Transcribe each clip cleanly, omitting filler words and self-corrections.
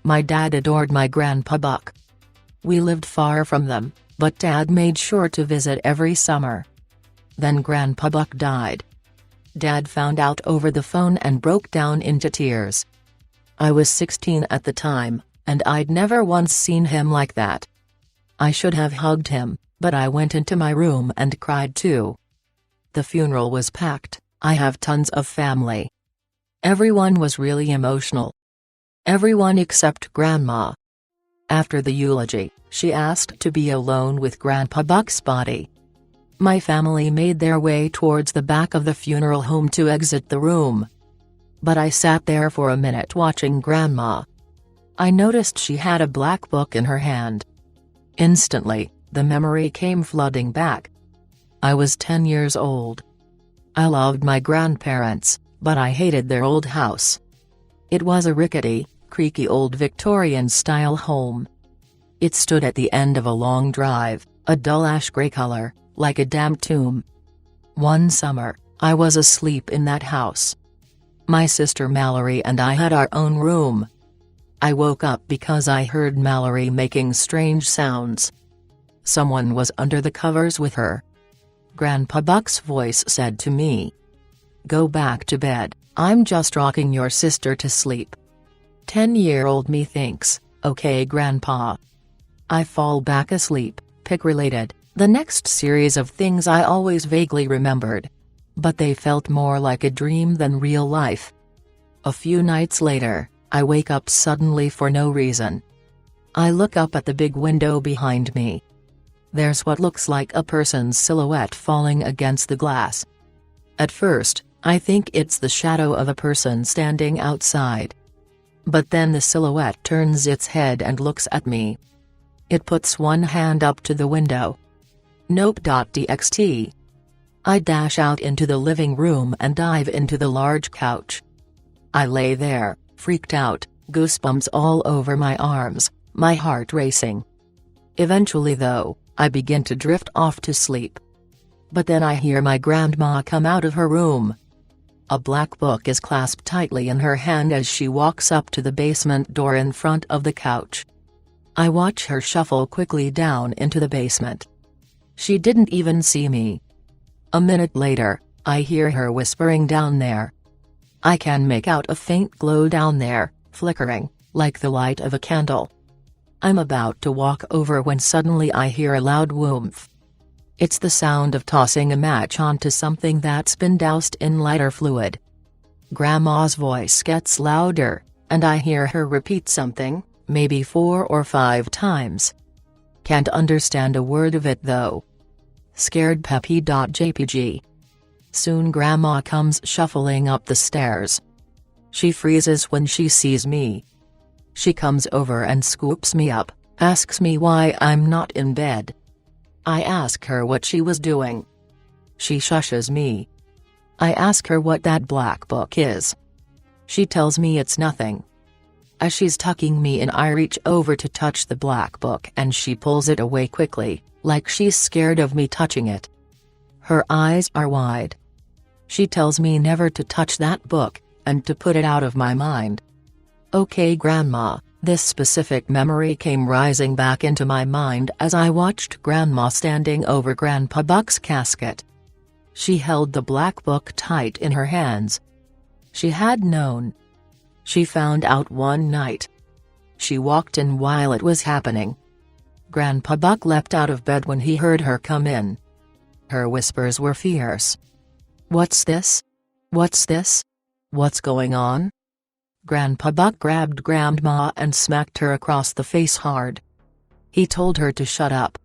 My dad adored my Grandpa Buck. We lived far from them, but Dad made sure to visit every summer. Then Grandpa Buck died. Dad found out over the phone and broke down into tears. I was 16 at the time, and I'd never once seen him like that. I should have hugged him, but I went into my room and cried too. The funeral was packed. I have tons of family. Everyone was really emotional. Everyone except Grandma. After the eulogy, she asked to be alone with Grandpa Buck's body. My family made their way towards the back of the funeral home to exit the room. But I sat there for a minute watching Grandma. I noticed she had a black book in her hand. Instantly, the memory came flooding back. I was 10 years old. I loved my grandparents, but I hated their old house. It was a rickety, creaky old Victorian-style home. It stood at the end of a long drive, a dull ash-gray color, like a damp tomb. One summer, I was asleep in that house. My sister Mallory and I had our own room. I woke up because I heard Mallory making strange sounds. Someone was under the covers with her. Grandpa Buck's voice said to me, "Go back to bed, I'm just rocking your sister to sleep." 10-year-old me thinks, "Okay Grandpa." I fall back asleep, pick-related, the next series of things I always vaguely remembered. But they felt more like a dream than real life. A few nights later, I wake up suddenly for no reason. I look up at the big window behind me. There's what looks like a person's silhouette falling against the glass. At first, I think it's the shadow of a person standing outside. But then the silhouette turns its head and looks at me. It puts one hand up to the window. Nope.txt. I dash out into the living room and dive into the large couch. I lay there, freaked out, goosebumps all over my arms, my heart racing. Eventually though, I begin to drift off to sleep. But then I hear my grandma come out of her room. A black book is clasped tightly in her hand as she walks up to the basement door in front of the couch. I watch her shuffle quickly down into the basement. She didn't even see me. A minute later, I hear her whispering down there. I can make out a faint glow down there, flickering, like the light of a candle. I'm about to walk over when suddenly I hear a loud whoomph. It's the sound of tossing a match onto something that's been doused in lighter fluid. Grandma's voice gets louder, and I hear her repeat something, maybe 4 or 5 times. Can't understand a word of it though. Scared Peppy.jpg. Soon Grandma comes shuffling up the stairs. She freezes when she sees me. She comes over and scoops me up, asks me why I'm not in bed. I ask her what she was doing. She shushes me. I ask her what that black book is. She tells me it's nothing. As she's tucking me in, I reach over to touch the black book and she pulls it away quickly, like she's scared of me touching it. Her eyes are wide. She tells me never to touch that book, and to put it out of my mind. Okay Grandma, this specific memory came rising back into my mind as I watched Grandma standing over Grandpa Buck's casket. She held the black book tight in her hands. She had known. She found out one night. She walked in while it was happening. Grandpa Buck leapt out of bed when he heard her come in. Her whispers were fierce. "What's this? What's this? What's going on?" Grandpa Buck grabbed Grandma and smacked her across the face hard. He told her to shut up.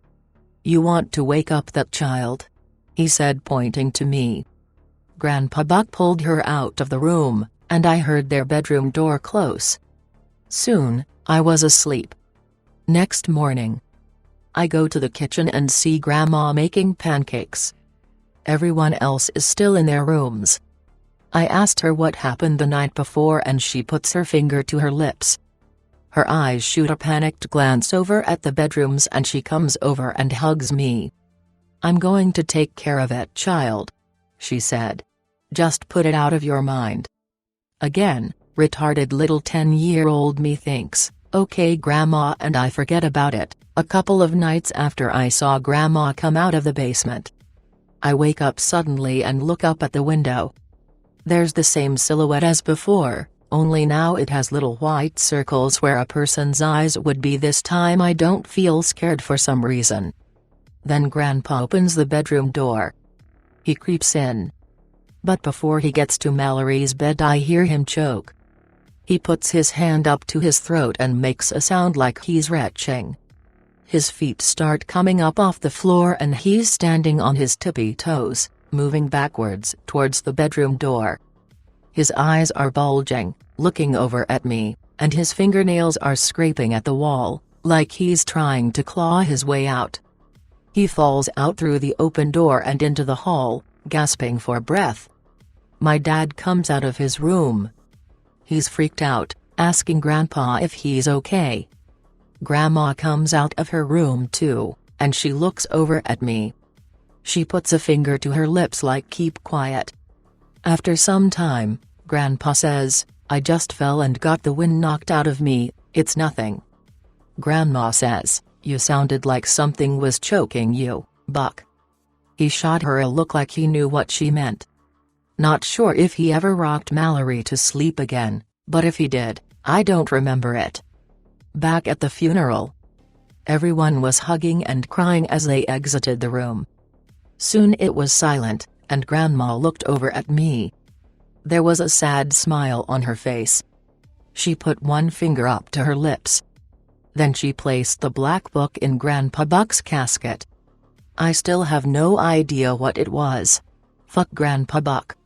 "You want to wake up that child?" he said, pointing to me. Grandpa Buck pulled her out of the room, and I heard their bedroom door close. Soon, I was asleep. Next morning, I go to the kitchen and see Grandma making pancakes. Everyone else is still in their rooms. I asked her what happened the night before and she puts her finger to her lips. Her eyes shoot a panicked glance over at the bedrooms and she comes over and hugs me. "I'm going to take care of it, child," she said. "Just put it out of your mind." Again, retarded little 10-year-old me thinks, Okay Grandma, and I forget about it, a couple of nights after I saw Grandma come out of the basement. I wake up suddenly and look up at the window. There's the same silhouette as before, only now it has little white circles where a person's eyes would be. This time I don't feel scared for some reason. Then Grandpa opens the bedroom door. He creeps in. But before he gets to Mallory's bed I hear him choke. He puts his hand up to his throat and makes a sound like he's retching. His feet start coming up off the floor and he's standing on his tippy toes, moving backwards towards the bedroom door. His eyes are bulging, looking over at me, and his fingernails are scraping at the wall, like he's trying to claw his way out. He falls out through the open door and into the hall, gasping for breath. My dad comes out of his room. He's freaked out, asking Grandpa if he's okay. Grandma comes out of her room too, and she looks over at me. She puts a finger to her lips like keep quiet. After some time, Grandpa says, I just fell and got the wind knocked out of me, it's nothing. Grandma says, you sounded like something was choking you, Buck. He shot her a look like he knew what she meant. Not sure if he ever rocked Mallory to sleep again, but if he did, I don't remember it. Back at the funeral, everyone was hugging and crying as they exited the room. Soon it was silent, and Grandma looked over at me. There was a sad smile on her face. She put one finger up to her lips. Then she placed the black book in Grandpa Buck's casket. I still have no idea what it was. Fuck Grandpa Buck.